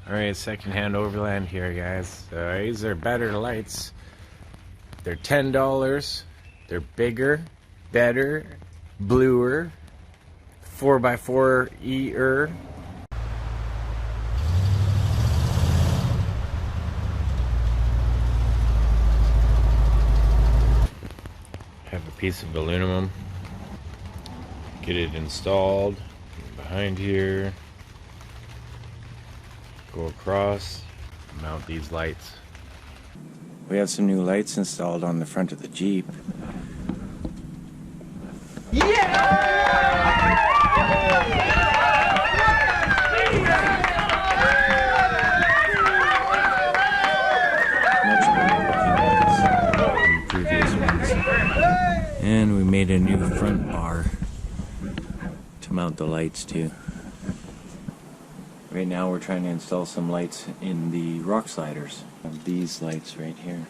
Alright, secondhand Overland here, guys. These are better lights. They're $10. They're bigger, better, bluer, 4x4-er. Have a piece of aluminum. Get it installed behind here. Go across, mount these lights. We have some new lights installed on the front of the Jeep. Much better looking lights than the previous ones. And we made a new front bar to mount the lights to. Right now we're trying to install some lights in the rock sliders. These lights right here.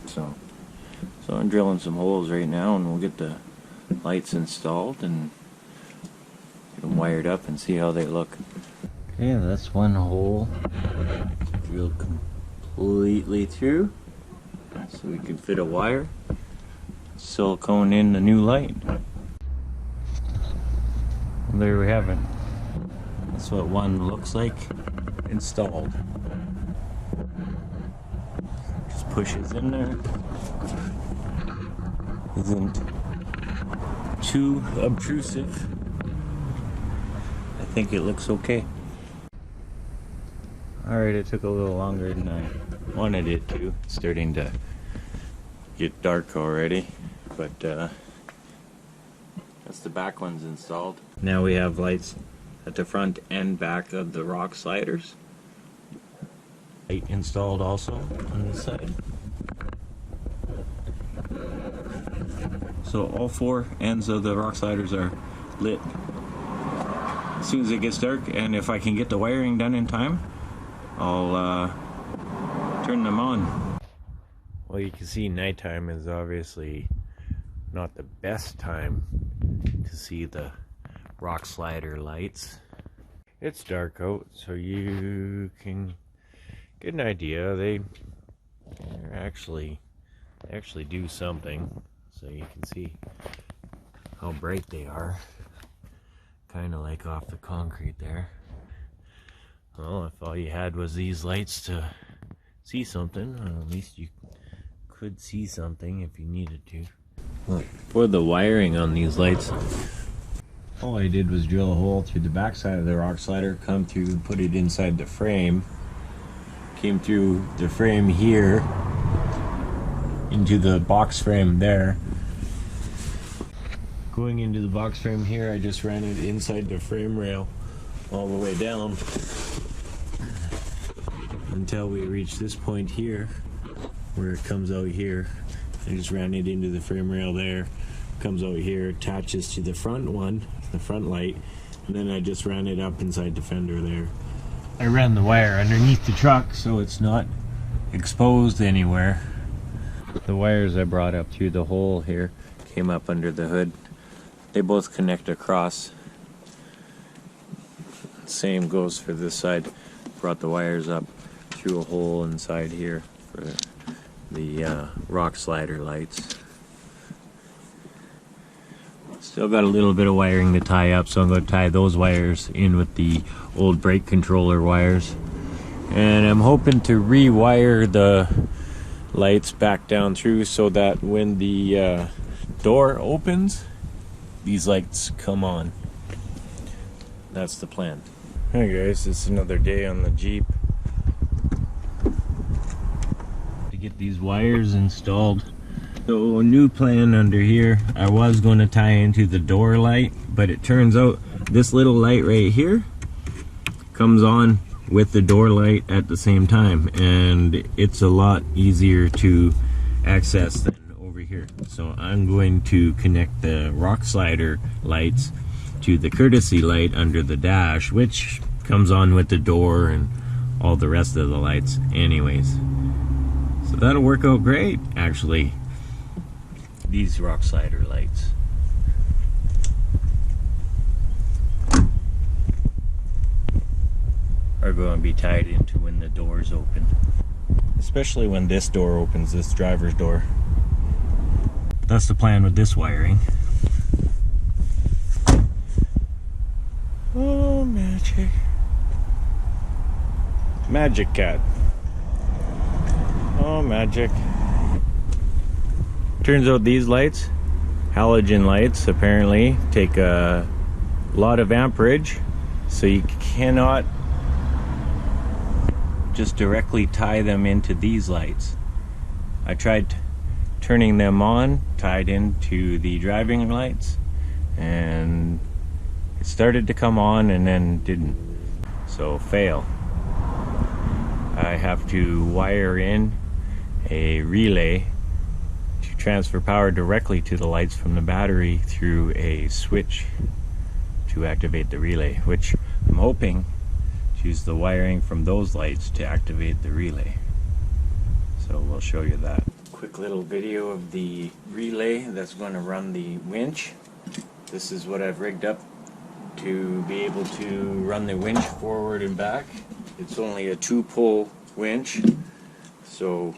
So I'm drilling some holes right now and we'll get the lights installed and get them wired up and see how they look. Okay, that's one hole drilled completely through so we can fit a wire. Silicone in the new light. And there we have it. That's what one looks like installed. Just pushes in there. Isn't too obtrusive. I think it looks okay. Alright, it took a little longer than I wanted it to. It's starting to get dark already, but that's the back ones installed. Now we have lights at the front and back of the rock sliders. Light installed also on this side. So all four ends of the rock sliders are lit as soon as it gets dark, and if I can get the wiring done in time, I'll turn them on. Well, you can see nighttime is obviously not the best time to see the rock slider lights. It's dark out, so you can get an idea. They actually do something, so you can see how bright they are. Kind of like off the concrete there. Well, if all you had was these lights to see something, at least you could see something if you needed to. Look, for the wiring on these lights, all I did was drill a hole through the back side of the rock slider, come through and put it inside the frame. Came through the frame here into the box frame there. Going into the box frame here, I just ran it inside the frame rail all the way down until we reach this point here where it comes out here. I just ran it into the frame rail there, comes out here, attaches to the front one, the front light, and then I just ran it up inside the fender there. I ran the wire underneath the truck so it's not exposed anywhere. The wires I brought up through the hole here came up under the hood. They both connect across. Same goes for this side. Brought the wires up through a hole inside here for the rock slider lights. Still got a little bit of wiring to tie up, so I'm going to tie those wires in with the old brake controller wires. And I'm hoping to rewire the lights back down through so that when the door opens, these lights come on. That's the plan. Hey guys, it's another day on the Jeep. To get these wires installed. So a new plan under here, I was going to tie into the door light, but it turns out this little light right here comes on with the door light at the same time, and it's a lot easier to access than over here. So I'm going to connect the rock slider lights to the courtesy light under the dash, which comes on with the door and all the rest of the lights anyways. So that'll work out great, actually. These rock slider lights. are going to be tied into when the doors open. Especially when this door opens, this driver's door. That's the plan with this wiring. Oh, magic. Magic cat. Oh, magic. Turns out these lights, halogen lights, apparently take a lot of amperage, so you cannot just directly tie them into these lights. I tried turning them on, tied into the driving lights, and it started to come on and then didn't. So fail. I have to wire in a relay to transfer power directly to the lights from the battery through a switch to activate the relay, which I'm hoping to use the wiring from those lights to activate the relay. So we'll show you that. Quick little video of the relay that's going to run the winch. This is what I've rigged up to be able to run the winch forward and back. It's only a 2-pole winch, so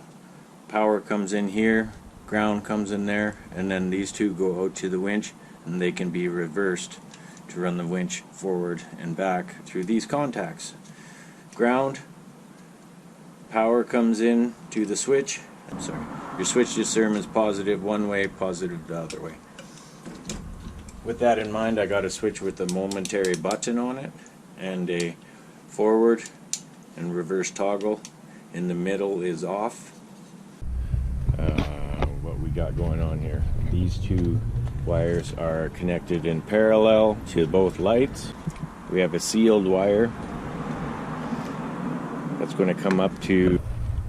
power comes in here, ground comes in there, and then these two go out to the winch, and they can be reversed to run the winch forward and back through these contacts. Ground, power comes in to the switch. I'm sorry, your switch determines positive one way, positive the other way. With that in mind, I got a switch with a momentary button on it and a forward and reverse toggle. In the middle is off. What we got going on here, these two wires are connected in parallel to both lights. We have a sealed wire that's going to come up to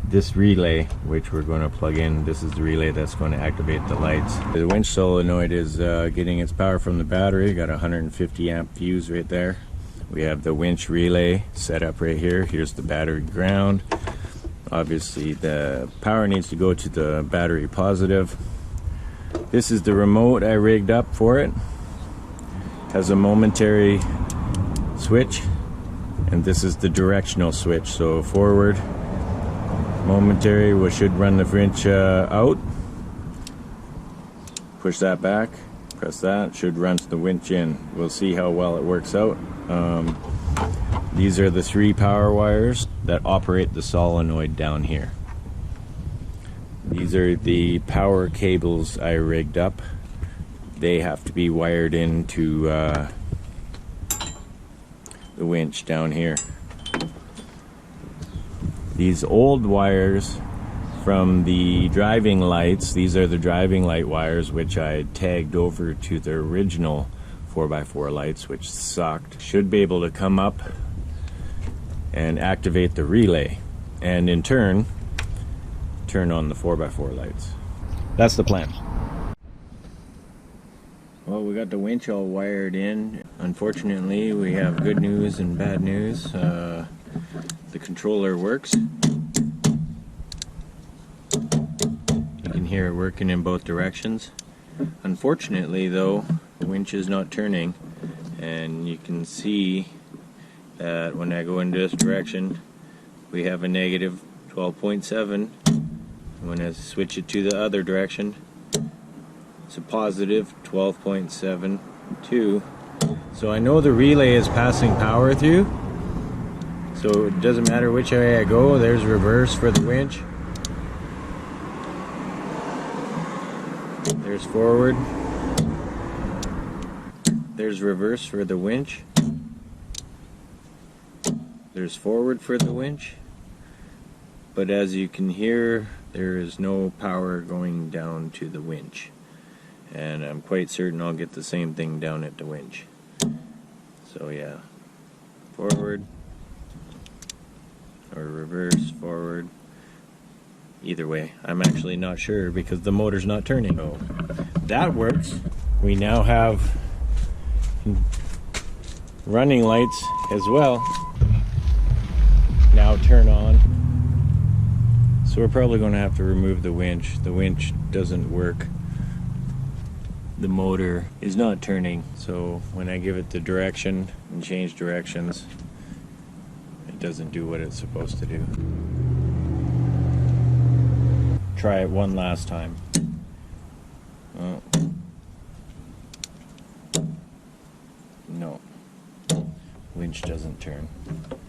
this relay, which we're going to plug in. This is the relay that's going to activate the lights. The winch solenoid is getting its power from the battery. Got a 150 amp fuse right there. We have the winch relay set up right here. Here's the battery ground. Obviously the power needs to go to the battery positive. This is the remote I rigged up for it. Has a momentary switch, and this is the directional switch. So forward, momentary, we should run the winch out. Push that back, press that, should run the winch in. We'll see how well it works out. These are the 3 power wires that operate the solenoid down here. These are the power cables I rigged up. They have to be wired into the winch down here. These old wires from the driving lights, these are the driving light wires which I tagged over to the original 4x4 lights, which sucked. Should be able to come up and activate the relay, and in turn turn on the 4x4 lights. That's the plan. Well, we got the winch all wired in. Unfortunately, we have good news and bad news. The controller works. You can hear it working in both directions. Unfortunately though, the winch is not turning, and you can see that when I go in this direction we have a negative 12.7. When I switch it to the other direction, it's a positive 12.72. So I know the relay is passing power through, so it doesn't matter which way I go. There's reverse for the winch, there's forward, there's reverse for the winch, there's forward for the winch. But as you can hear, there is no power going down to the winch, and I'm quite certain I'll get the same thing down at the winch. So yeah, forward or reverse, forward, either way. I'm actually not sure because the motor's not turning. So that works. We now have running lights as well. Now turn on. So we're probably going to have to remove the winch. The winch doesn't work. The motor is not turning, so when I give it the direction and change directions, it doesn't do what it's supposed to do. Try it one last time. Oh. No. Winch doesn't turn.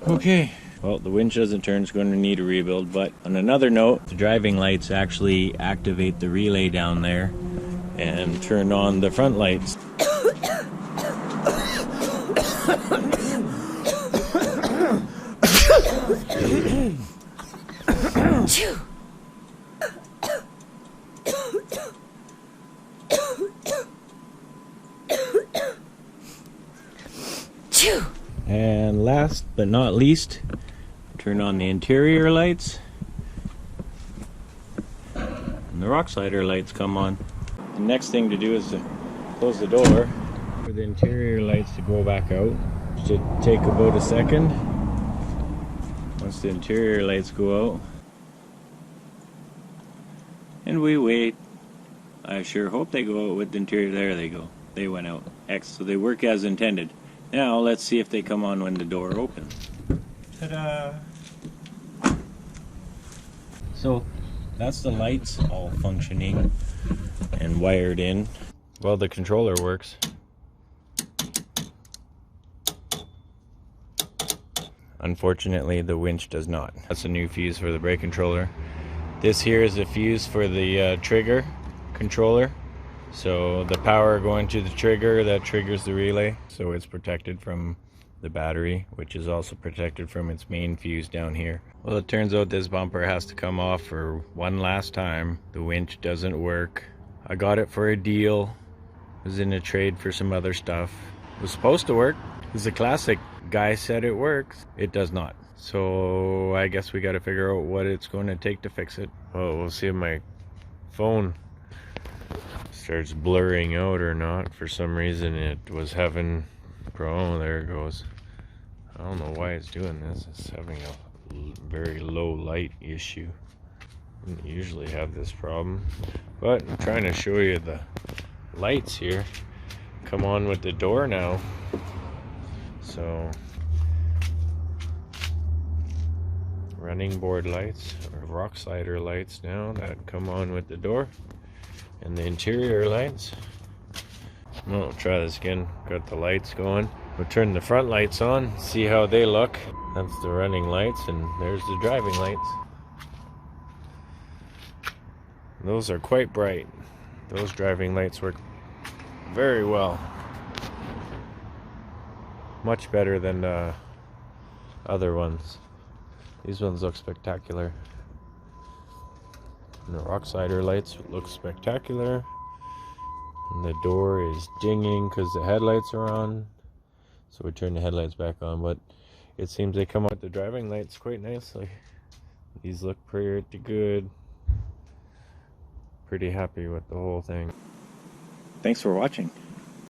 Okay. Well, the winch doesn't turn. It's going to need a rebuild. But on another note, the driving lights actually activate the relay down there and turn on the front lights. And last but not least, turn on the interior lights, and the rock slider lights come on. The next thing to do is to close the door for the interior lights to go back out. It should take about a second. Once the interior lights go out, and we wait. I sure hope they go out with the interior. There they go. They went out. X. So they work as intended. Now let's see if they come on when the door opens. Ta-da! So that's the lights all functioning and wired in. Well, the controller works. Unfortunately, the winch does not. That's a new fuse for the brake controller. This here is a fuse for the trigger controller. So the power going to the trigger, that triggers the relay. So it's protected from the battery, which is also protected from its main fuse down here. Well, it turns out this bumper has to come off for one last time. The winch doesn't work. I got it for a deal. It was in a trade for some other stuff. It was supposed to work. It's a classic. Guy said it works. It does not. So I guess we got to figure out what it's going to take to fix it. Oh, we'll see if my phone starts blurring out or not. For some reason it was having, oh, there it goes. I don't know why it's doing this. It's having a very low light issue. I don't usually have this problem, but I'm trying to show you the lights here come on with the door now. So running board lights, or rock slider lights now that come on with the door. And the interior lights. We'll try this again. Got the lights going. We'll turn the front lights on, see how they look. That's the running lights, and there's the driving lights. Those are quite bright. Those driving lights work very well. Much better than the other ones. These ones look spectacular. And the rock slider lights look spectacular. And the door is dinging because the headlights are on. So we turn the headlights back on, but it seems they come out with the driving lights quite nicely. These look pretty good. Pretty happy with the whole thing. Thanks for watching.